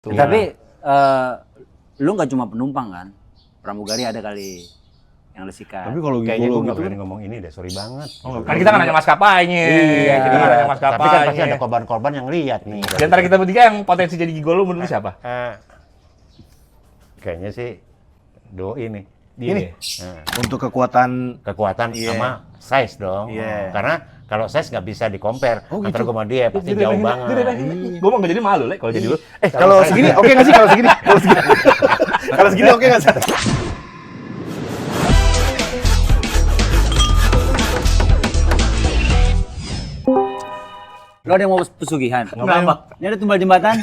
Tapi lu nggak cuma penumpang kan? Pramugari ada kali yang lu sikat. Tapi kalau kayaknya gue nggak gitu berani ngomong ini deh, sorry banget. Kan kita kan hanya maskapainya. Iya. Kita kan hanya maskapainya. Tapi kan pasti ada korban-korban yang lihat nih. Di antara kita bertiga yang potensi jadi gigolo menurut lu siapa? Kayaknya sih Doi nih. Ini Nah, untuk kekuatan kekuatan Iya. sama size dong. Iya. Karena kalau size nggak bisa di-compare Oh, antara gitu. gue sama dia, pasti jauh banget. Gue mau nggak jadi malu, Le, kalau jadi lu. kalau segini oke nggak sih kalau segini? Kalau segini oke nggak sih? Lo ada yang mau pesugihan? Kenapa? Ini ada tumbal jembatan.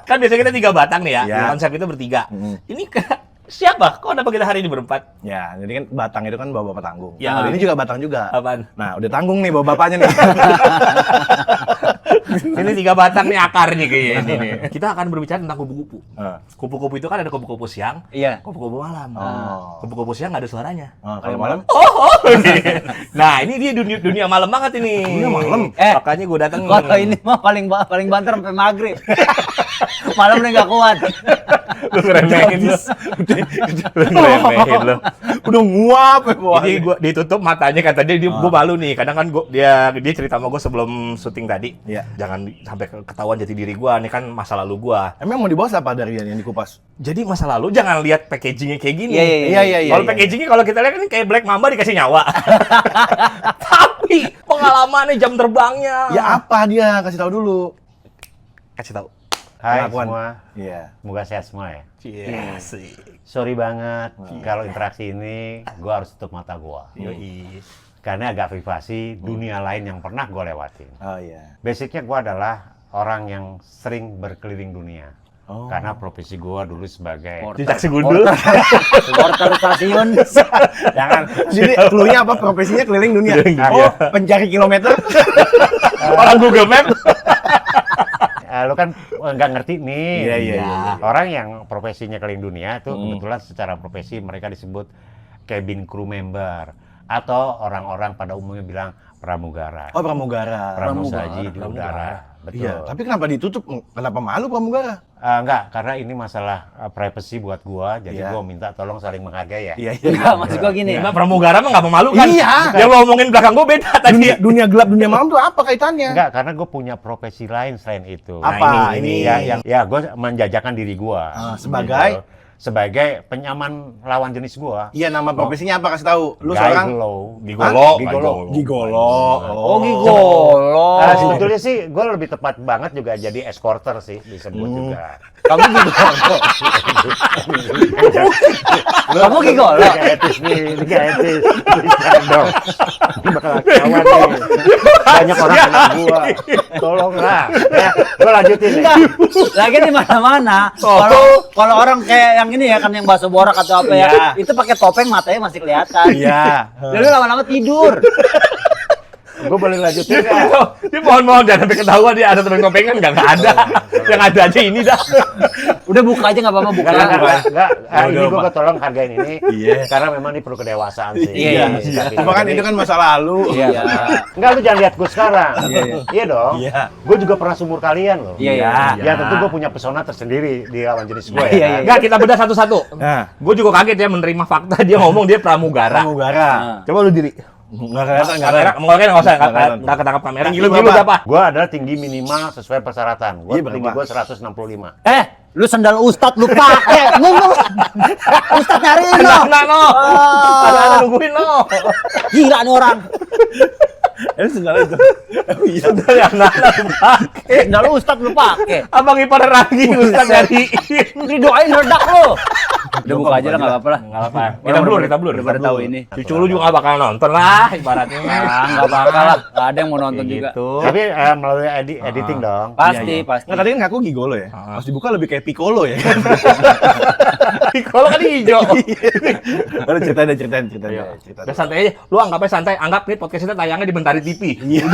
Kan biasanya kita 3 batang nih ya. Ya. Konsep itu bertiga. Ini siapa? Kok kenapa kita hari ini berempat? Ya, jadi kan batang itu kan bawa bapak tanggung. Ya. Nah, ini juga batang juga. Apaan? Nah, udah tanggung nih bawa bapaknya nih. Ini 3 batang nih akarnya kayaknya ini nih. Kita akan berbicara tentang kupu-kupu. Ah. Kupu-kupu itu kan ada kupu-kupu siang, Iya. kupu-kupu malam. Oh. Kupu-kupu siang nggak ada suaranya. Kalau malam? Nah, ini dia dunia malam banget ini. Dunia malam? Makanya gue datang. Kalau ini mah paling banter sampai maghrib. Malam udah nggak kuat. Lu ngeremehin lu. Lu ngeremehin lu. Udah nguap ya bawah. Jadi gua ditutup matanya kata dia, gua malu nih. Kadang kan dia cerita sama gua sebelum syuting tadi. Iya. Jangan sampai ketahuan jati diri gua, ini kan masa lalu gua. Emang mau dibahas apa dari yang dikupas? Jadi masa lalu jangan lihat packagingnya kayak gini. Iya. Kalau packagingnya kalau kita lihat kan kayak Black Mamba dikasih nyawa. Tapi pengalamannya jam terbangnya. Ya apa dia? Kasih tahu dulu. Kasih tahu. Hai Pengakuan. semua, Iya. semoga sehat semua ya. Iya sih. Sorry banget kalau interaksi ini gue harus tutup mata gue. Yoi. Karena agak privasi dunia lain yang pernah gue lewatin. Oh iya. Basicnya gue adalah orang yang sering berkeliling dunia. Oh. Karena profesi gue dulu sebagai Di taksi gundul. Porter stasiun. jangan Jadi clue-nya apa? Profesinya keliling dunia. Keliling dunia. Oh, pencari kilometer. Orang Google Map. lu kan nggak ngerti nih. Iya. Orang yang profesinya keliling dunia itu kebetulan secara profesi mereka disebut cabin crew member atau orang-orang pada umumnya bilang pramugara. Oh, pramugara. Pramusaji di udara. Betul. Iya, tapi kenapa ditutup? Kenapa malu pramugara? Enggak, karena ini masalah privacy buat gua, jadi Iya. gua minta tolong saling menghargai ya. Iya. Enggak, maksud gua gini. Nah, pramugara mah nggak memalukan. Iya. Yang lo omongin belakang gua beda tadi. Dunia gelap, dunia malam tuh apa kaitannya? Enggak, karena gue punya profesi lain selain itu. Apa? Ini ya gue menjajakan diri gue. sebagai? Sebagai penyaman lawan jenis gue. Iya, nama profesinya apa? Kasih tahu. Lu Guy seorang Glow. Gigolo. Gigolo. gigolo. Oh, gigolo. Sebetulnya sih gue lebih tepat banget juga jadi escorter sih disebut juga. Kamu gigolo. Kamu gigolo. Gak etis nih, gak etis. Jangan dong. Ini bakal ketahuan nih. Banyak orang kena gua. Tolonglah. Ya, gua lanjutin nih. Enggak. Lagi di mana-mana. Kalau orang kayak yang ini ya kan yang bakso borak atau apa ya, Iya. itu pakai topeng matanya masih kelihatan. Iya. Lalu lama-lama tidur. Gua boleh lanjutin nggak? Dia mohon jangan sampai ketahuan dia ada temen kopengan nggak ada. Yang ada aja ini dah. Udah buka aja nggak apa-apa buka. Enggak. Ini Udah, gua Pak. tolong hargain ini. Iya. Karena memang ini perlu kedewasaan sih. Iya. Cuma kan itu kan masa lalu. Iya. Enggak, lu jangan lihat gua sekarang. Iya dong. Iya. Gua juga pernah sumur kalian loh. Iya. Ya tentu gua punya pesona tersendiri di lawan jenis gua Iya. ya. Enggak, kita bedah satu-satu. Nah, Gue juga kaget ya menerima fakta dia ngomong dia pramugara. pramugara. Coba lu diri. Enggak kelihatan, enggak Kamera, kelihatan. mau nggak usah, Nggak kelihatan. nggak ketangkap kamera. Tinggi Tinggi lu lu berapa? berapa? Gua adalah tinggi minimal sesuai persyaratan. Gua Iya, tinggi berapa? gua 165. Lu sandal ustad lu pakai. Ngomong. Ustad nyariin lo. Nah, no. Ada nungguin lo. Gila nih orang. Ini segala itu. Iya. Dari anak-anak pakai. Sandal ustad lu pakai. Abang ipar lagi Ustaz dari. Didoain redak lo. Udah buka aja lah enggak apa-apa lah. Enggak apa. Kita blur. Udah pada tahu ini. Cucu lu juga nggak bakal nonton lah ibaratnya. Enggak bakal lah. Enggak ada yang mau nonton juga. Gitu. Tapi melalui editing dong. Pasti. Nggak, tadi kan ngaku gigolo ya? Pas dibuka lebih kayak piccolo ya? Kalau kan hijau. Ada ceritain. Udah santai aja. Lu anggapnya santai. Anggap nih podcast kita tayangnya di Mentari TV. Iya.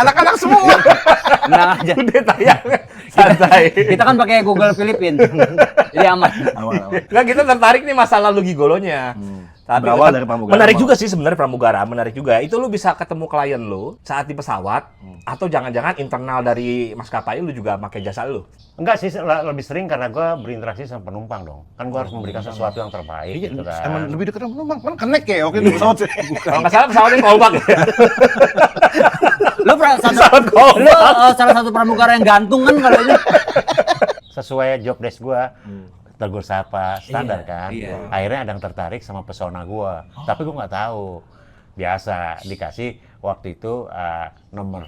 Anak-anak semua. Tenang aja. Udah tayang. Santai. Kita kan pakai Google Filipin. Jadi aman. Aman. Nggak, kita tertarik nih masa lalu gigolonya. Tapi Berawal dari pramugara. menarik juga sih sebenarnya pramugara, menarik juga. Itu lu bisa ketemu klien lu saat di pesawat atau jangan-jangan internal dari maskapai lu juga pakai jasa lu. Enggak sih, lebih sering karena gue berinteraksi sama penumpang dong. Kan gue harus memberikan sesuatu yang terbaik Iya, gitu kan. emang lebih dekat sama penumpang. Kan connect ya, oke di pesawat sih. Kalau nggak salah pesawatnya callback ya. Lu salah satu pramugara yang gantung kan kalau ini. Sesuai job desk gue, tegur sapa, standar Iya, kan. iya. Akhirnya ada yang tertarik sama pesona gue. Tapi gue nggak tahu. Biasa dikasih waktu itu nomor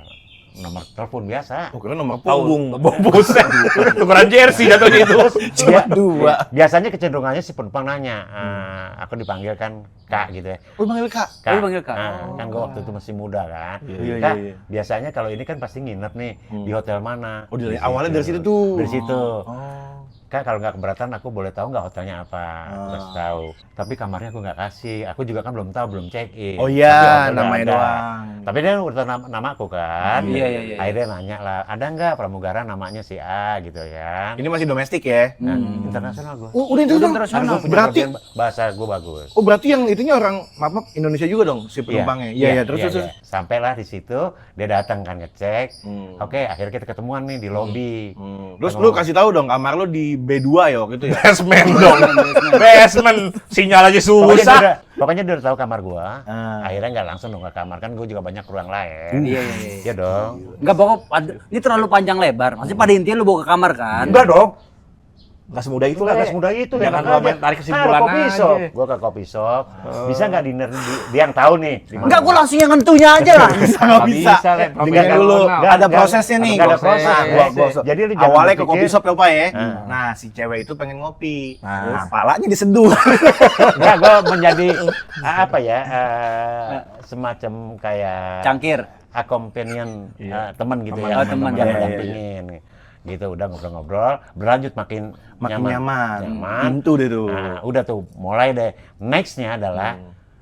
telepon biasa. Oh, kira nomor Punggung, punggung. buset. Tukeran jersey jatuhnya itu. Dia, dua. biasanya kecenderungannya si penumpang nanya, aku dipanggil kan Kak gitu ya. Oh, panggil Kak. Kak, Oh, dipanggil Kak. kan gue waktu itu masih muda kan. Iya, Kak, iya, iya. biasanya kalau ini kan pasti nginep nih di hotel mana. Oh, awalnya dari situ tuh. Dari situ. Oh. Kak, kalau nggak keberatan aku boleh tahu nggak hotelnya apa? Kasih tahu. Tapi kamarnya aku nggak kasih. Aku juga kan belum tahu, belum check in. Oh Tapi iya, hotelnya namanya ada. doang. Tapi dia udah nama aku kan. Iya, iya, iya. Akhirnya nanya lah, ada nggak pramugara namanya si A gitu ya. Ini masih domestik ya? Nah, internasional gue. Oh, udah itu dong. internasional. Berarti bahasa gue bagus. Oh, berarti yang itunya orang maaf Indonesia juga dong si penumpangnya. Iya, iya, terus terus. Sampailah di situ, dia datang kan ngecek. Oke, akhirnya kita ketemuan nih di lobi. Terus lu kasih tahu dong kamar lu di B2 ya waktu itu ya? Basement dong. Basement. Sinyal aja susah. Pokoknya dia udah tahu kamar gua. Ah. Akhirnya nggak langsung dong ke kamar, kan gua juga banyak ruang lain. Iya, iya, iya. Iya dong. Enggak pokok ini terlalu panjang lebar. Maksudnya pada intinya lu bawa ke kamar kan. Enggak dong. Nggak semudah itu, Nggak Le. semudah itu. Jangan enak lu aja. main tarik kesimpulan Kan ada kopi aja. shop. Gua ke kopi shop. Bisa nggak dinner dia yang tahu nih. di mana? Enggak, gua langsung yang nentunya aja lah. Bisa nggak bisa? Le. Dengar dulu. Nggak Ada prosesnya nih. Nggak ada proses. Jadi lu jangan awalnya ke berpikir- kopi shop ya Pak ya. Hmm. Nah, si cewek itu pengen ngopi. Nah. Nah, palanya diseduh. Enggak, gua menjadi apa ya? Semacam kayak Cangkir. companion teman gitu Teman, ya, teman, yang iya, iya, mendampingin gitu. Udah ngobrol-ngobrol, berlanjut makin nyaman. Pintu deh tuh. Nah, udah tuh mulai deh. Nextnya adalah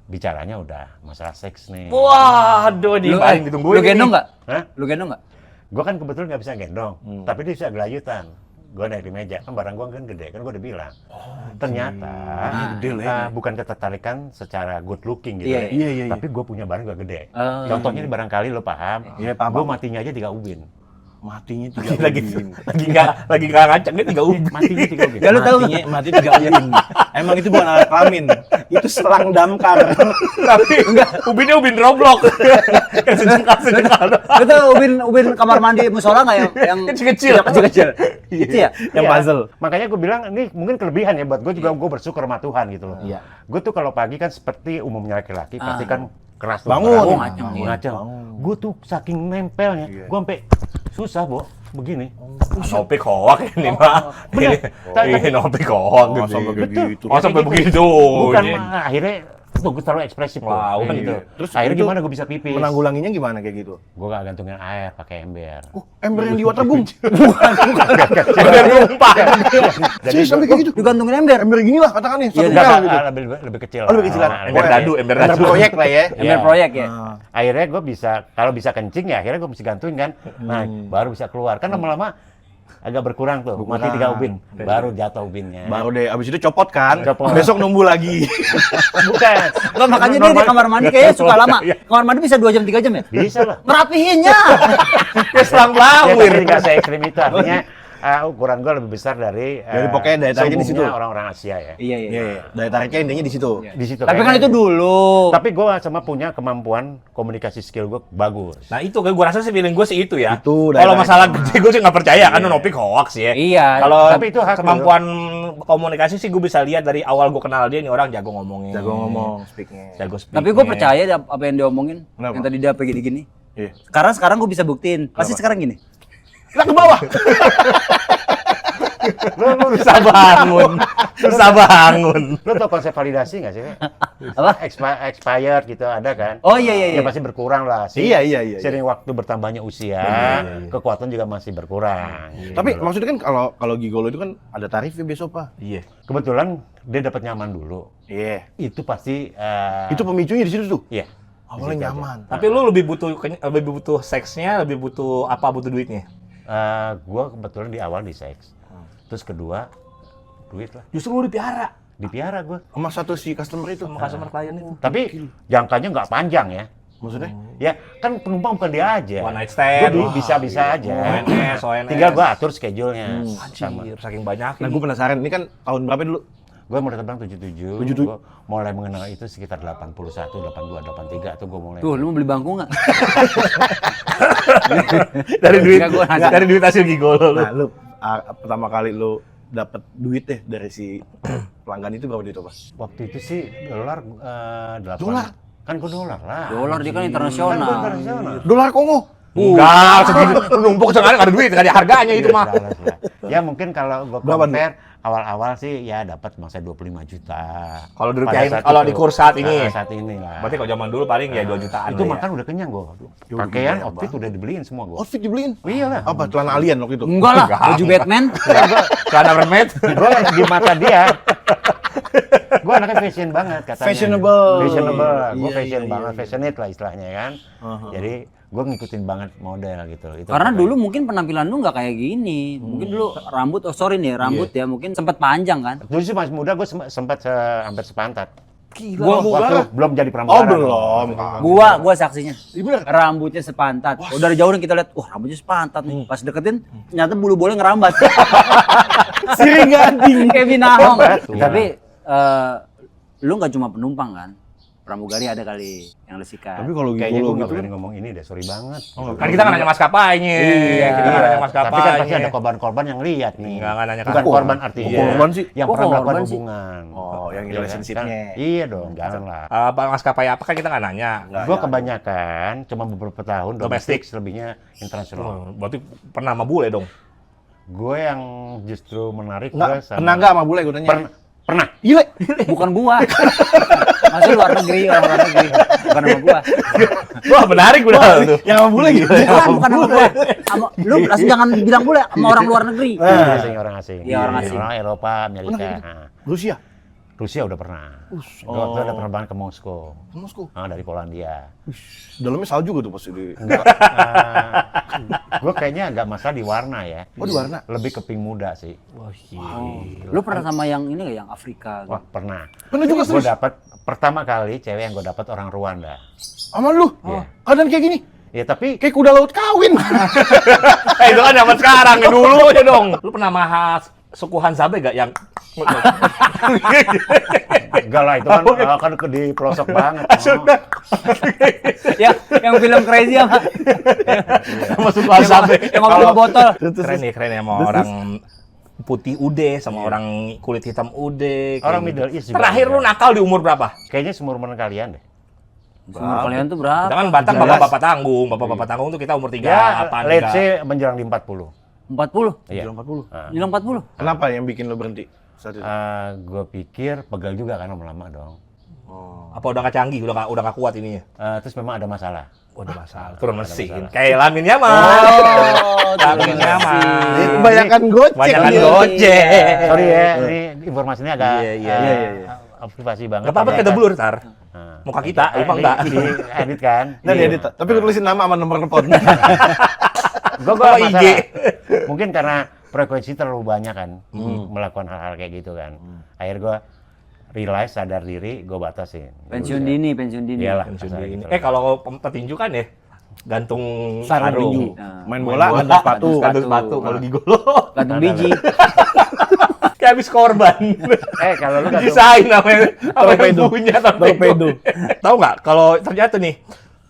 bicaranya udah masalah seks nih. Waduh, di paling ditungguin. Lu gendong nih. enggak? Hah? Lu gendong enggak? Gue kan kebetulan nggak bisa gendong, tapi dia bisa gelayutan. Gue naik di meja, kan barang gue kan gede, kan gue udah bilang. Ternyata gede lah ya. bukan ketertarikan secara good looking gitu, Iya, iya, iya. tapi gue punya barang gak gede. Oh, Contohnya ini barangkali lo paham, Iya, paham. gue matinya aja 3 ubin. Matinya Lagi nggak ngacak dia 3 ubin. Matinya 3 ubin. Ya lu tahu mati 3 ubin. Emang itu bukan alat kelamin. Itu selang damkar. Tapi ubinnya ubin Roblox. Yang sejengkal doang. lu tahu ubin kamar mandi musola enggak yang Kecil-kecil. kecil-kecil. Itu ya? Yang Iya. puzzle. Makanya gue bilang ini mungkin kelebihan ya buat gue juga. Gue bersyukur sama Tuhan gitu loh. Iya. Gue tuh kalau pagi kan seperti umumnya laki-laki pasti kan keras tuh. Bangun. Keras. Oh, ngaceng, iya. Ngaceng. Gue tuh saking nempelnya, gue sampai susah begini. Nopik hoak ini mah. Ini nopik hoak Oh, gitu. sampai begitu. Oh, sampai begitu. Bukan Ini. mah, akhirnya gue terlalu ekspresif tuh. Wow, kan iya. gitu. Terus Akhirnya itu gimana gue bisa pipis? Menanggulanginya gimana kayak gitu? Gue gak gantungin air pakai ember. Ember yang di waterboom. Ember numpang. Jadi Serius sampai kayak gitu. Digantungin ember. Ember gini lah katakan nih, satu Enggak, pel gitu. lebih kecil. Oh, lebih kecilan. Nah, Ember lebih dadu, kecil. ember Ember dadu. proyek lah ya. Ember Iya. proyek ya. Akhirnya gue bisa, kalau bisa kencing ya akhirnya gue mesti gantuin kan. Nah, baru bisa keluar. Kan lama-lama agak berkurang tuh, mati 3 ubin. Baru jatuh ubinnya. Baru deh, abis itu copot kan. Copot. Besok numbuh lagi. Bukan. Enggak, makanya dia di kamar mandi kayaknya suka lama. Kamar mandi bisa 2 jam 3 jam ya? Bisa lah. Ngerapihinnya. Kayak selang Ya, lawir. tapi nggak se-ekstrim itu. Artinya ukuran gue lebih besar dari pokoknya daya tariknya di situ. seumumnya orang-orang Asia ya. Iya, Iya, iya. Daya tariknya intinya di situ. Di situ. Tapi kan kayaknya. itu dulu. Tapi gue sama punya kemampuan komunikasi skill gue bagus. Nah itu kan gue rasa sih feeling gue sih itu ya. Itu, dari Kalau tadi. masalah gede gue sih nggak percaya kan Nopik hoax ya. Iya. Kalau Tapi itu hak kemampuan komunikasi sih gue bisa lihat dari awal gue kenal dia, ini orang jago ngomongin. Jago ngomong, speaknya. Jago speak. Tapi gue percaya apa yang dia omongin. Kenapa? Yang tadi dia apa gini-gini. Iya. Sekarang gue bisa buktiin. Pasti sekarang gini. Kita ke bawah. Lu Susah bangun. Susah bangun. Lu tau konsep validasi nggak sih? Apa? Expired gitu ada kan? Oh iya iya iya. Ya pasti berkurang lah. Iya, iya, iya. Sering waktu bertambahnya usia, kekuatan juga masih berkurang. Tapi maksudnya kan kalau gigolo itu kan ada tarifnya besok, Pak. Iya. Kebetulan dia dapat nyaman dulu. Iya. Itu pasti Itu pemicunya di situ tuh. iya. Awalnya nyaman. Tapi lu lebih butuh seksnya, lebih butuh apa? Butuh duitnya? Gua kebetulan di awal di seks. Terus kedua duit lah. Justru lu dipiara. Dipiara gue sama satu si customer itu. Sama customer klien itu. Tapi jangkanya nggak panjang ya. Maksudnya? Ya kan penumpang bukan dia aja. One night stand. Gue bisa-bisa aja. ONS. Tinggal gue atur schedule-nya. Anjir, saking banyak. Nah, gue penasaran, ini kan tahun berapa dulu? Gue mulai terbang 77. 77. Gue mulai mengenal itu sekitar 81, 82, 83 tuh gue mulai. Tuh, lu mau beli bangku nggak? dari duit Enggak, gua nanya. dari duit hasil gigolo lu. Nah, lu pertama kali lu dapat duit deh dari si pelanggan itu berapa duit apa? Waktu itu sih dolar 8. Dolar? Kan gue dolar lah. Dolar dia kan Kan internasional. gue internasional. Dolar Kongo. Enggak, segitu numpuk sengaja nggak ada duit, nggak ada harganya itu Iya, mah. salah. Ya mungkin kalau gue Berapa, compare awal-awal sih ya dapat masa 25 juta. Kalau Pada dirupiahin, saat kalau itu. di kurs saat ini. Saat ini lah. Berarti kalau zaman dulu paling ya 2 jutaan Itu lah makan ya. udah kenyang gue. Ya, Pakaian, udah outfit banget. udah dibeliin semua gue. Outfit dibeliin? Iya lah. Apa? Celana alien waktu itu? Enggak lah, baju Batman. Celana mermaid. Gue di mata dia. Gue anaknya fashion banget katanya. Fashionable. Fashionable. Gue Iya, fashion iya, banget, iya. fashionate lah istilahnya kan. Jadi gue ngikutin banget model gitu. Itu Karena katanya. dulu mungkin penampilan lu nggak kayak gini. Mungkin dulu rambut, rambut ya mungkin sempat panjang kan. dulu sih masih muda gue sempat hampir sepantat. Gua Waktu belum jadi Oh, pramugara. belum. Gua saksinya. Rambutnya sepantat. Oh, dari jauh kita lihat, wah rambutnya sepantat nih. Pas deketin, ternyata bulu boleh ngerambat. Siring gading. Kevin Ahong. Tapi lu nggak cuma penumpang kan? Pramugari ada kali yang lu sikat. Tapi kalau Kayaknya gitu gue nggak gitu berani ngomong ini deh, sorry banget. Kan kita nggak nanya maskapainya. Iya. Kita nggak nanya maskapainya. Tapi kan pasti ada korban-korban yang lihat nih. Nggak nanya Bukan korban. korban artinya. Korban sih. Yang Kok pernah melakukan korban sih? hubungan. Oh, yang Iya, relationship-nya. kan? Iya dong, janganlah. Maskapai apa kan kita nggak nanya. Gue kebanyakan cuma beberapa tahun Domestik. selebihnya internasional. Berarti pernah sama bule dong. Gue yang justru menarik gue Enggak, sama pernah nggak sama bule gue tanya? pernah. Gila. Bukan gua. Masih luar negeri, orang luar negeri. Bukan sama gua. Wah menarik udah tuh. Yang sama bule gitu. Bukan sama gua. Lu langsung jangan bilang bule sama orang luar negeri. Orang asing. Iya, orang asing. Orang Eropa, Amerika. Nah, Rusia. Rusia udah pernah. Waktu ada penerbangan ke Moskow. Moskow. Dari Polandia. Dalamnya salju gitu pas di. Gue kayaknya agak masalah di warna ya. Oh, di warna? Lebih ke pink muda sih. Lu pernah sama yang ini nggak, yang Afrika? Wah, pernah. Pernah juga Gue serius? dapat pertama kali cewek yang gue dapat orang Rwanda. Sama lu? Iya. Keadaan kayak gini? Ya tapi Kayak kuda laut kawin. Itu kan zaman sekarang ya dulu aja dong. Lu pernah mahas suku Hanzabe gak yang enggak lah itu kan di pelosok banget. Ya, yang film Crazy apa? sama suku Hanzabe? Yang ngobrol botol. Keren ya sama orang putih ude sama orang kulit hitam ude. Orang kayak Middle gitu. East juga Terakhir ada. lu nakal di umur berapa? Kayaknya seumur kalian deh. Umur kalian tuh berapa? Kita kan Batak 17. bapak-bapak tanggung. Bapak-bapak tanggung tuh kita umur 3 Ya, apa let's 3. say menjelang di 40. 40? Iya. 40. Bilang 40? Kenapa yang bikin lu berhenti saat itu? Gue pikir pegal juga kan lama-lama dong. Apa udah nggak canggih, udah nggak kuat ini ya? Terus memang ada masalah. Udah masalah. Turun mesin. masalah. Kayak Lamin Yamal. Lamin Yamal. Kebanyakan gocek. Banyakan dia. gocek. Sorry ya, ini informasinya agak Iya. privasi banget. Nggak apa-apa kita blur ntar. Nah, Muka kita, emang enggak. Di edit kan? Nah, diedit. Tapi gue tulisin nama sama nomor telepon. Gue Sama IG. Mungkin karena frekuensi terlalu banyak kan melakukan hal-hal kayak gitu kan. Akhir gue realize, sadar diri, gue batasin. Pensiun dini. Iyalah. Pensiun masalah dini. gitu. Kalau petinju kan ya gantung Sarung sarung. tinju. Nah, Main bola, gantung sepatu. Gantung sepatu. Kalau gigolo gantung biji. kayak habis korban. Kalau lu gantung, Disain namanya. Apa yang Torpedo. punya Torpedo. Tahu nggak kalau ternyata nih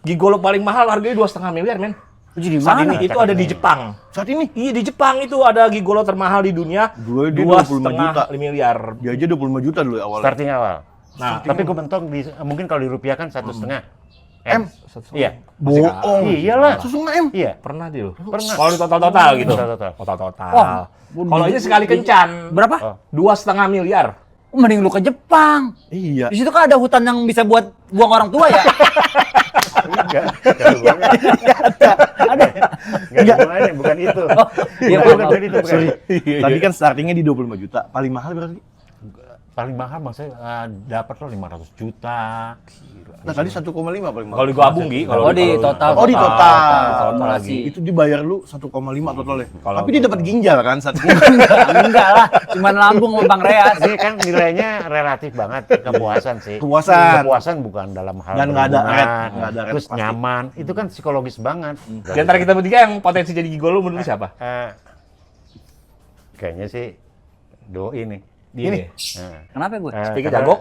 gigolo paling mahal harganya 2,5 miliar, men. Di Saat mana? ini itu ada di Jepang. Saat ini Iya, di Jepang itu ada gigolo termahal di dunia. Dua- dia 25 juta. 2,5 miliar. dia aja 25 juta dulu awalnya. starting awal. Nah, Tapi gue bentuk mungkin kalau dirupiahkan 1,5 M. Iya. Bohong. Iyalah. Susu M. Iya. pernah dia loh. Pernah. Kalau di total gitu. Total. Total. Wah, Kalau ini sekali kencan Berapa? 2,5 miliar. Mending lu ke Jepang. Iya. Di situ kan ada hutan yang bisa buat buang orang tua ya. Enggak hubungannya, bukan itu. Iya, Bukan itu, bukan. Sorry. Tadi kan startingnya di 25 juta. Paling mahal berapa sih? paling mahal maksudnya dapat lo 500 juta. Nah tadi 1,5 paling mahal. Kalau digabung Gi, Oh, di total. Oh, di total. Total lagi. Itu dibayar lu 1,5 totalnya. Kalau Tapi dia dapat ginjal kan saat Enggak lah, cuman lambung sama Bang Reas. Ini kan nilainya relatif banget kepuasan sih. Kepuasan. Kepuasan bukan dalam hal Dan nggak ada berhubungan, red, nggak ada red terus pasti. nyaman. Itu kan psikologis banget. di antara kita bertiga yang potensi jadi gigolo menurut lu siapa? Kayaknya sih Doi nih. Ini. Nah, Kenapa gue? Speaker karena, jago?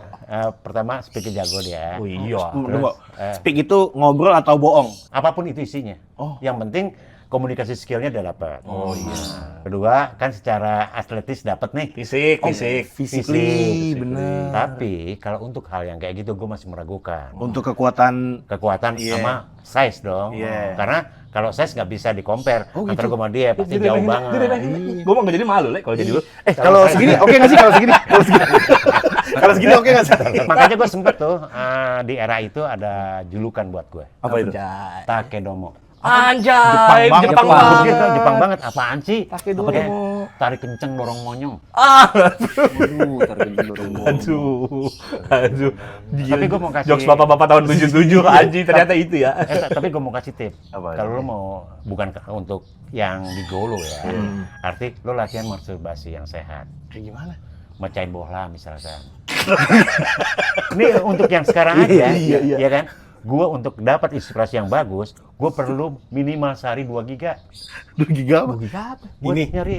Pertama speaker jago dia. Oh iya. Tunggu. Speak itu ngobrol atau bohong? Apapun itu isinya. Oh. Yang penting komunikasi skillnya udah dapat. Oh iya. Kedua kan secara atletis dapat nih. Fisik, fisik. Physically, bener. Tapi kalau untuk hal yang kayak gitu gue masih meragukan. Untuk kekuatan Kekuatan Iya. sama size dong. Iya. Karena kalau size nggak bisa di-compare Oh, antara gitu. gue sama dia pasti jauh banget. Gue mau nggak jadi malu Le kalau jadi lu. kalau segini oke nggak sih kalau segini? Kalau segini oke nggak sih? Makanya gue sempet tuh di era itu ada julukan buat gue. Apa itu? Takedomo. Anjay, banget, Jepang Jepang. banget. Gitu, Jepang banget. Apaan sih? Takedomo. Oke, tarik kenceng dorong monyong. Waduh, tergenjing dorong. Aduh. Tapi gua mau kasih- jokes bapak-bapak tahun 77 anjing ternyata itu ya. Tapi gue mau kasih tip. Apa? Kalau lo mau bukan untuk yang gigolo ya. Arti lo latihan masturbasi yang sehat. Kayak gimana? Mecahin bola misalkan. Ini untuk yang sekarang aja, ya kan? Gua untuk dapat inspirasi yang bagus, gue perlu minimal sehari 2 giga. 2 giga apa? Buat Ini nyari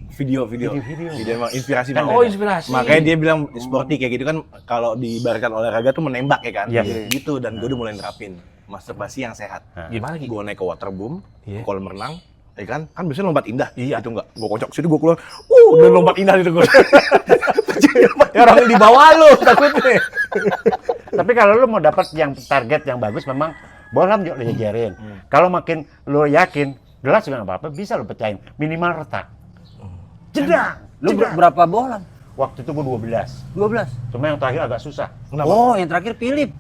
video-video. Video-video. Video emang inspirasi Kan- banget. Oh, inspirasi. Makanya dia bilang sporty kayak gitu kan kalau diibaratkan olahraga tuh menembak ya kan. Iya. Gitu dan gue udah mulai nerapin masturbasi yang sehat. Gimana Gi? Gue naik ke waterboom, Iya. ke kolam renang, ya kan? Kan biasanya lompat indah. Iya. Itu enggak. Gue kocok situ gue keluar. Udah lompat indah itu gue. Ya orang di bawah lu takutnya. Tapi kalau lo mau dapat yang target yang bagus, memang bola lo jajarin. Kalau makin lo yakin, gelas juga nggak apa-apa, bisa lo pecahin. Minimal retak. Jedang! Lu jedang. berapa bola? Waktu itu gue 12. 12. Cuma yang terakhir agak susah. Oh, yang terakhir Philip.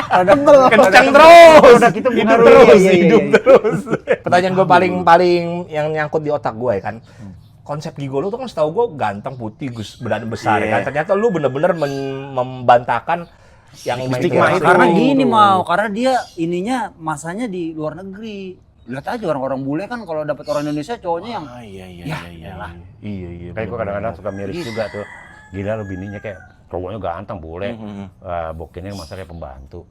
Kencang terus. Udah gitu Hidup pengaruh. terus, Iya, iya, hidup iya. terus. Pertanyaan gue paling yang nyangkut di otak gue ya kan. Konsep gigolo tuh kan setahu gue ganteng, putih, badan besar ya kan. Ternyata lu bener-bener membantahkan yang Stigma main itu. Karena gini mau, karena dia ininya masanya di luar negeri. Lihat aja orang-orang bule kan kalau dapat orang Indonesia cowoknya yang Iya Iya. Kayak gue kadang-kadang suka miris juga tuh. Gila lo bininya kayak cowoknya ganteng, boleh. Bokennya masa kayak pembantu.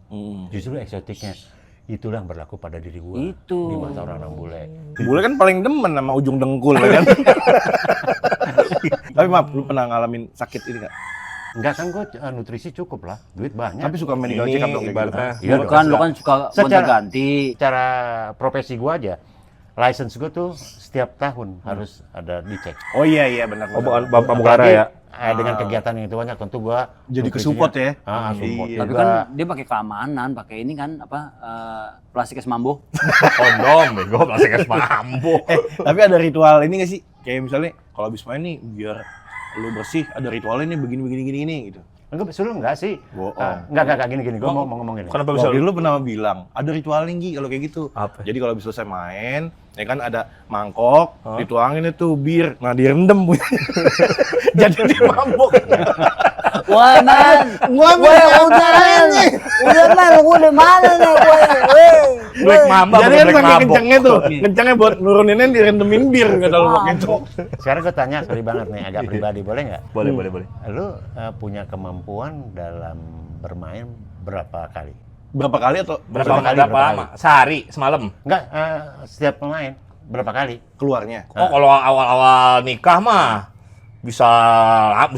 Justru eksotiknya. Itulah yang berlaku pada diri gue. Itu. Di mata orang-orang bule. Bule kan paling demen sama ujung dengkul ya kan. Tapi maaf, lu pernah ngalamin sakit ini nggak? Enggak kan gue nutrisi cukup lah. Duit banyak. Tapi suka medical check up dong kayak gitu. ibaratnya Iya lu dong, kan suka. suka Secara- gonta-ganti. Secara profesi gua aja, license gua tuh setiap tahun harus ada dicek. Oh iya benar. Oh, bukan pramugara Apalagi, ya. dengan kegiatan yang itu banyak, tentu gua Jadi nutrisinya- kesupport ya? Support Iya. Tapi juga. kan dia pakai keamanan, pakai ini kan apa plastik es mambo. Kondom, bego, plastik es mambo. Tapi ada ritual ini nggak sih? Kayak misalnya kalau habis main nih biar lu bersih, ada ritualnya nih begini gitu. Enggak, sebelum enggak sih. Bohong. Enggak gini. Gua mau ngomong gini. Kenapa bisa Waktu lu? lu pernah bilang ada ritual tinggi kalau kayak gitu. Apa? Jadi kalau habis selesai main, ya kan ada mangkok, dituangin itu bir, nah direndam punya. Jadi dia mabok. Wah man, Gua udah man, gua udah mana nih, Black Mamba, Jadi kan Black saking Mabok. kencengnya tuh, kencengnya buat nuruninnya direndemin bir kata lu pakai cok. Sekarang gua tanya, sorry banget nih, agak pribadi, boleh nggak? Boleh. Lu punya kemampuan dalam bermain berapa kali? Berapa kali atau Berapa lama? Sehari, semalam. Enggak, setiap pemain berapa kali? keluarnya? Oh, kalau awal-awal nikah mah bisa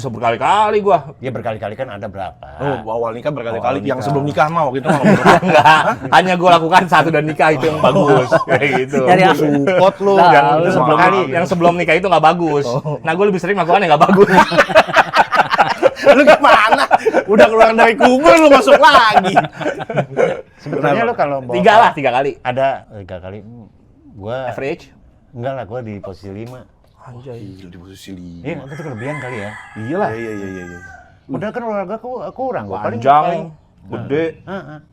berkali-kali gua. Ya berkali-kali kan ada berapa? Oh, awal nikah berkali-kali. Awal Yang nikah. sebelum nikah mah waktu itu mah Enggak, hanya gua lakukan satu dan nikah itu yang bagus. Kayak gitu. Dari aku. support lu. Nah, yang lu sebelum kali. yang sebelum nikah itu nggak bagus. Nah, gue lebih sering melakukan yang nggak bagus. Lu gimana? Udah keluar dari kubur lu masuk lagi. Sebetulnya lu kalau bawa- Tiga kali. Ada 3 kali. Gua Average. enggak lah, gua di posisi 5. Anjay. Gila di posisi 5. Iya, itu kelebihan kali ya. Iyalah. Iya. Udah kan olahraga kurang gua paling Panjang, gede.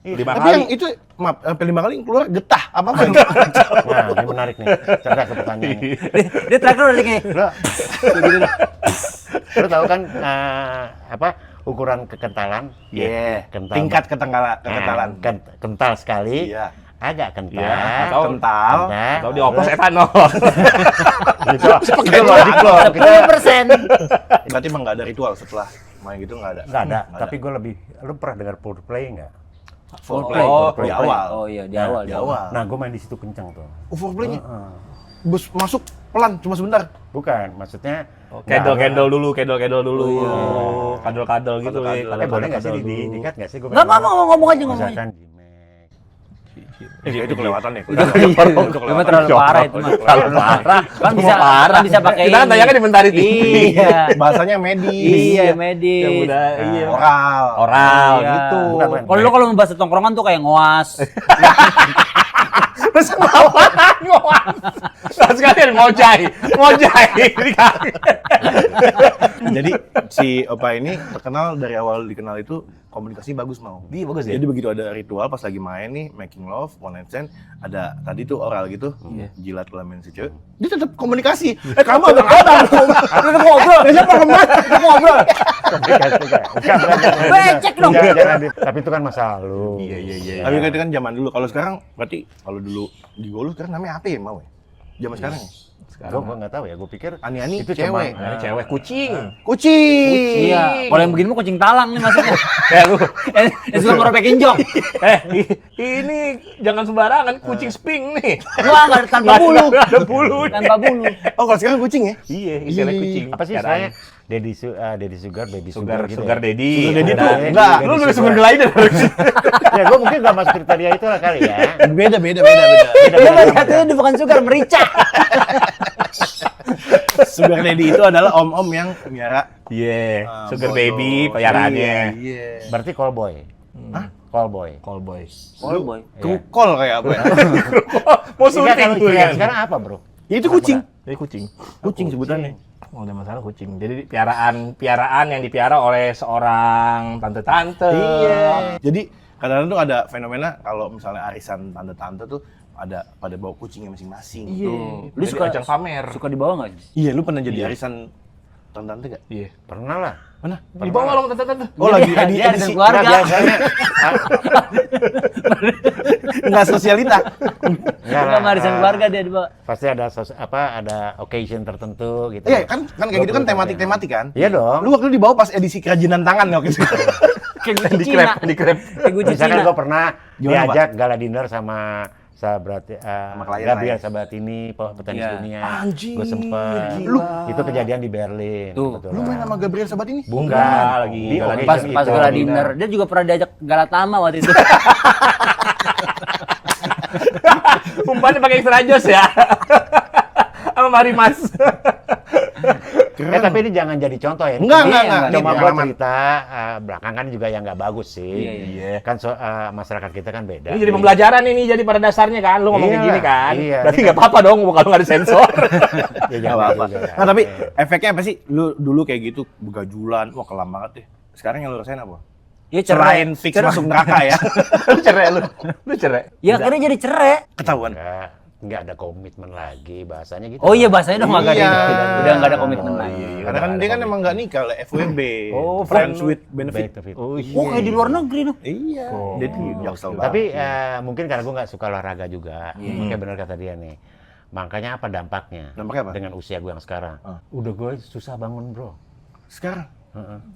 iya. 5 Tapi kali. yang itu maaf, sampai 5 kali yang keluar getah apa apa? Nah, ini menarik nih. Cerdas ke pertanyaannya. Dia terakhir udah kayak Lah, Lu tahu kan ukuran kekentalan? Iya. Kental. Tingkat kekentalan. Kental sekali. Iya. Agak kental. Iya, atau Kental. Atau dioplos etanol. Itu logik lo. 10%. Berarti emang nggak ada ritual setelah main gitu, nggak ada. Nggak ada. Nggak Tapi gue lebih. Lu pernah dengar foreplay nggak? Foreplay. Di awal. Oh iya, di awal. Di awal. Nah, gue main di situ kencang tuh. Foreplay-nya masuk pelan cuma sebentar. Bukan, maksudnya Kedel dulu. iya. Kadel-kadel gitu. boleh nggak sih diikat nggak sih? Gua Nggak pengen apa-apa, ngomong aja. Misalkan Jimek. Itu kelewatan nih. Cuma terlalu parah itu mah. Terlalu parah. Kan bisa pakai Kita kan ini. tayangnya di Mentari TV. Iya. Bahasanya medis. Iya, medis. Yang udah, iya. Oral. Iya. gitu. Bukan. Kalau lu membahas tongkrongan tuh kayak ngoas. Terus ngomong. Nah, sekalian ngojai. Jadi si Opa ini terkenal dari awal dikenal itu komunikasi bagus mau. Iya, bagus ya. Jadi begitu ada ritual pas lagi main nih, making love, one night stand, ada tadi tuh oral gitu, jilat kelamin si cewek, dia tetap komunikasi. Kamu ada apa? Tetap ngobrol. Siapa kemana? Tetap ngobrol. Becek dong. Tapi itu kan masa lalu. Iya. Tapi itu kan zaman dulu. Kalau sekarang berarti kalau dulu di Golu sekarang namanya apa ya mau ya? Zaman sekarang ya? Gue nggak tahu ya. Gue pikir Ani-ani itu cewek. cuma Cewek kucing. Kucing. Iya. Kalau yang begini mah kucing talang nih maksudnya. Lu. Yang suka ngerobekin jok. Ini jangan sembarangan kucing sping nih. Wah, nggak tanpa bulu. Ada bulu. Tanpa bulu. Oh, kalau sekarang kucing ya? Iya, istilah kucing. apa sih Caranya. saya Daddy Sugar, Baby Sugar Sugar gitu. Sugar Ya. Daddy. Sugar daddy Ada tuh Daddy enggak. Sugar. Lu nulis Sugar Glider. Ya gue mungkin nggak masuk kriteria itu lah kali ya. Beda. Dia melihatnya itu bukan sugar, merica. Sugar daddy itu adalah om-om yang miara Iya, Sugar bodoh. Baby peliharannya. Iya. Berarti callboy. Hah? Callboy. Callboy. Oh, boy. Trukol kayak apa ya? Mau Enggak, syuting kalau tuh istilah kan. sekarang apa bro? Ya itu kucing. Jadi kucing. Kucing sebutannya. Oh, ada masalah kucing. Jadi piaraan yang dipiara oleh seorang tante-tante. Iya. Jadi kadang-kadang tuh ada fenomena kalau misalnya arisan tante-tante tuh ada pada bawa kucingnya masing-masing. Iya. Lu Jadi suka ajang pamer. Suka dibawa nggak? Iya, lu pernah jadi arisan tante-tante gak? Iya. Pernah lah. Mana? Di bawah lo tante-tante. Oh, lagi Dia edisi ada keluarga. Biasanya enggak sosialita. enggak Enggak marisan keluarga dia dibawa. Pasti ada ada occasion tertentu gitu. Iya, kan kayak gitu kan tematik kan? Iya dong. Lu waktu itu dibawa pas edisi kerajinan tangan waktu itu. Kayak Di krep. Kayak guci Misalkan Cina. gue pernah Gimana, diajak gala dinner sama sahabat klien Gabriel lain. Sabatini, petenis Iya. dunia. Anjir, Gue sempet. gila. Itu kejadian di Berlin. Tuh. kebetulan. Lu main sama Gabriel Sabat ini? Enggak, lagi Di gala occasion Pas itu. pas gala dinner, dia juga pernah diajak Galatama waktu itu. Umpannya pakai extra jos ya. Sama Marimas. Tapi ini jangan jadi contoh ya. Enggak. Iya, Ini Cuma gue pengalaman. cerita belakangan juga yang nggak bagus sih. Iya. Kan masyarakat kita kan beda. Ini jadi pembelajaran ini jadi pada dasarnya kan. Lu ngomong kayak Iya, gini kan. iya. Berarti Ini nggak apa-apa dong kalau nggak disensor. Ya, Gak jangan apa-apa. juga. Nah, tapi efeknya apa sih? Lu dulu kayak gitu begajulan, wah kelam banget deh. Sekarang yang lu rasain apa? Ya Selain fix masuk neraka ya. Lu cerai lu. Lu cerai. Ya akhirnya jadi cerai. Ketahuan. Nggak ada komitmen lagi bahasanya gitu. Oh iya, bahasanya udah nggak ada. Iya. Udah nggak ada komitmen lagi. iya. Karena kan dia kan emang nggak nikah lah, FWB. Oh, Friends friend with benefit. Oh iya. Oh, kayak di luar negeri dong. Iya. Dia tuh jaksel banget. Tapi mungkin karena gue nggak suka olahraga juga. Makanya benar kata dia nih. Makanya apa dampaknya? Dampaknya apa? Dengan usia gue yang sekarang. Udah gue susah bangun bro. Sekarang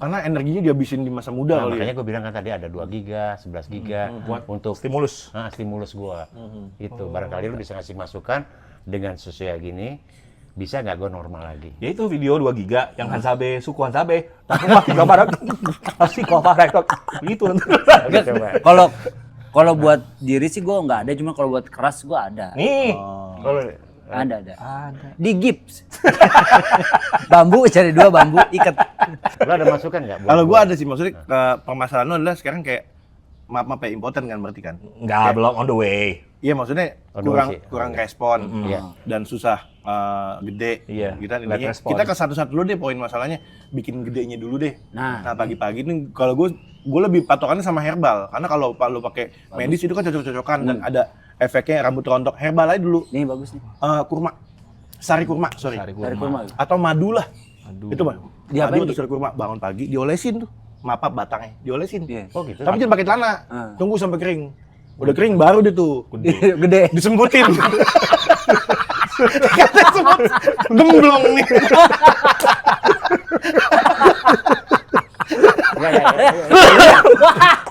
karena energinya dihabisin di masa muda Nah, kali makanya ya. gue bilang kan tadi ada 2 giga, 11 giga buat untuk Stimulus. stimulus gue. Itu barangkali lu bisa ngasih masukan dengan sesuai gini, bisa nggak gue normal lagi? Ya itu video 2 giga yang Hansabe, suku Hansabe. Tapi mah 3 barat. Pasti kok parah kok. Gitu. Coba. Kalau buat diri sih gue nggak ada, cuma kalau buat keras gue ada. Nih. Kalau Ada. Di gips. Bambu, cari 2 bambu, ikat. lu ada masukan nggak? buat Kalau gua? gua ada sih, maksudnya permasalahan lu adalah sekarang kayak maaf ya impoten kan berarti kan? Enggak, belum on the way. Iya maksudnya Aduh, sih. kurang respon Iya. dan susah gede. Iya, Kita nggak intinya respon. kita ke satu-satu dulu deh poin masalahnya bikin gedenya dulu deh. Nah. Pagi-pagi nih kalau gue lebih patokannya sama herbal karena kalau lu pakai medis itu kan cocok-cocokan dan ada efeknya rambut rontok. Herbal aja dulu. Nih bagus nih. Kurma. Sari kurma, sorry. Sari Dari kurma. Atau madu lah. Aduh. Itu mah. Diapain, Madu Ki? atau kurma bangun pagi diolesin tuh. Mapa batangnya, diolesin. Iya. Oh gitu. Tapi jangan pakai celana. Ah. Tunggu sampai kering. Udah kering baru deh tuh. Gede. Disembutin. Katanya semut gemblong nih.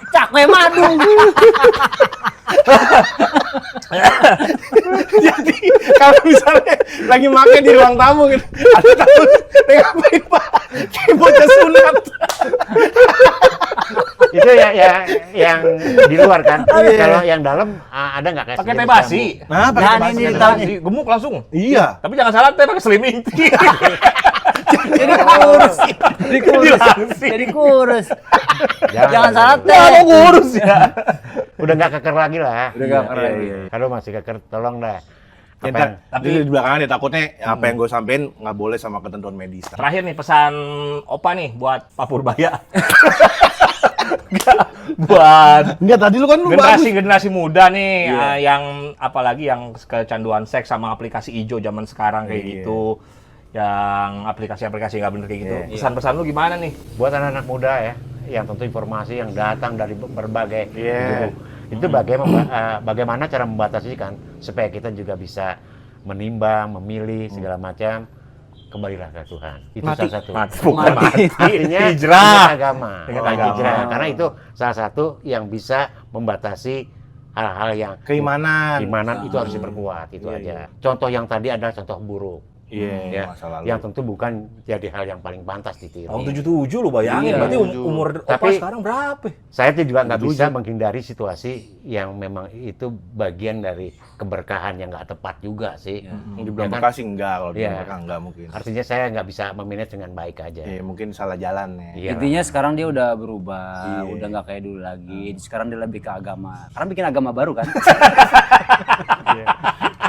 Cakwe madu. Jadi kalau misalnya lagi makan di ruang tamu gitu, ada tamu, ngapain Pak? Kayak bocah sunat. Itu yang di luar kan. Kalau yang dalam ada nggak kayak Pakai sejenis teh basi. Nah, pakai Nah, basi. ini Teh ditaruh basi, gemuk langsung. Iya. Tapi jangan salah teh pakai slimming. Jadi kurus. Jadi kurus. Jadi kurus. Jangan salah teh. Mau ngurus ya. Udah nggak keker lagi lah. Udah nggak keker Iya, lagi. iya. Kalau masih keker, tolong dah. Apa Tapi yang- di belakangnya dia takutnya apa yang gue sampein nggak boleh sama ketentuan medis. Terakhir nih pesan Opa nih buat Pak Purbaya. Enggak, buat Enggak, tadi lu kan lu bagus. generasi muda nih yang apalagi yang kecanduan seks sama aplikasi ijo zaman sekarang kayak gitu. Yang aplikasi-aplikasi nggak bener kayak gitu. Pesan-pesan lu gimana nih? buat anak-anak muda ya, yang tentu informasi yang datang dari berbagai Iya. guru. Itu bagaimana cara membatasi kan supaya kita juga bisa menimbang, memilih segala macam. Kembalilah ke Tuhan. Itu Mati. salah satu. Bukan mati. Artinya Hijrah. dengan agama. Dengan Dengan agama. hijrah. Karena itu salah satu yang bisa membatasi hal-hal yang Keimanan. keimanan itu harus diperkuat, itu Iya, aja. Contoh yang tadi adalah contoh buruk. Iya, Ya, masa lalu. yang tentu bukan jadi hal yang paling pantas ditiru. Tahun 77 lu bayangin, Iya, berarti 77. umur Opa Tapi- sekarang berapa? Saya juga nggak Setuju. bisa menghindari situasi yang memang itu bagian dari keberkahan yang nggak tepat juga sih. Yang Ya dibilang kan? Bekasi enggak, kalau di Iya. mereka enggak mungkin. Artinya saya nggak bisa memanage dengan baik aja. Iya, mungkin salah jalan ya. Iya. Intinya sekarang dia udah berubah, Iya. udah nggak kayak dulu lagi. Sekarang dia lebih ke agama. Karena bikin agama baru kan.